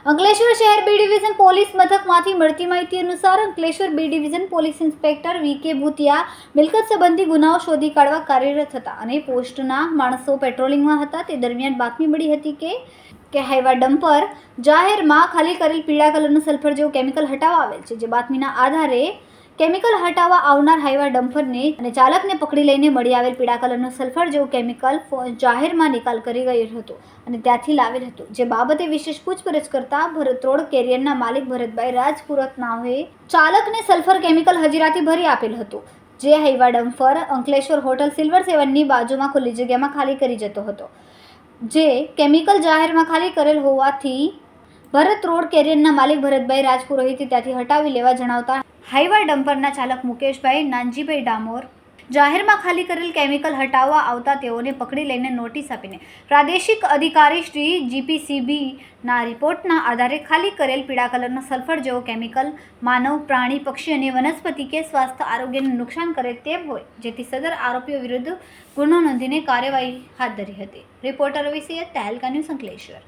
અંકલેશ્વર શહેર બી division police મથકમાંથી મળતી માહિતી અનુસાર Ankleshwar B division police inspector VK. Bhutiya મિલકત સંબંધી ગુનાઓ શોધી કાઢવા કાર્યરત હતા અને પોસ્ટના માણસો પેટ્રોલિંગમાં હતા. તે દરમિયાન બાતમી મળી હતી કે હાઈવા ડમ્પર જાહેરમાં ખાલી કરેલ પીળા કલરનું સલ્ફર જેવું કેમિકલ હટાવવા આવેલ છે. જે બાતમીના આધારે કેમિકલ હટાવવા આવનાર હાઈવા ડમ્પરને અને ચાલકને પકડી લઈને મળી આવેલ પીળા કલરનું સલ્ફર જેવું કેમિકલ જાહેરમાં નિકાલ કરી ગયું હતું અને ત્યાંથી લાવેલ હતું. જે બાબતે વિશેષ પૂછપરછ કરતા ભરત રોડ કેરિયરના માલિક ભરતભાઈ રાજપુરત નાઓએ ચાલકને સલ્ફર કેમિકલ હજીરાથી ભરી આપેલ હતું. જે Hyva dumper Ankleshwar hotel silver 7ની બાજુમાં ખુલ્લી જગ્યામાં ખાલી કરી જતો હતો. જે કેમિકલ જાહેરમાં ખાલી કરેલ હોવાથી ભરત રોડ કેરિયરના માલિક ભરતભાઈ રાજપુરોહિતે ત્યાંથી હટાવી લેવા જણાવતા હાઈવા ડમ્પરના ચાલક મુકેશભાઈ નાનજીભાઈ ડામોર જાહેરમાં ખાલી કરેલ કેમિકલ હટાવવા આવતા તેઓને પકડી લઈને નોટિસ આપીને પ્રાદેશિક અધિકારી શ્રી GPCBના રિપોર્ટના આધારે ખાલી કરેલ પીળા કલરનો સલ્ફર જેવો કેમિકલ માનવ, પ્રાણી, પક્ષી અને વનસ્પતિ કે સ્વાસ્થ્ય આરોગ્યને નુકસાન કરે તેમ હોય, જેથી સદર આરોપીઓ વિરુદ્ધ ગુનો નોંધીને કાર્યવાહી હાથ ધરી હતી. રિપોર્ટર રવિ સૈયદ, તહેલકા ન્યૂઝ, અંકલેશ્વર.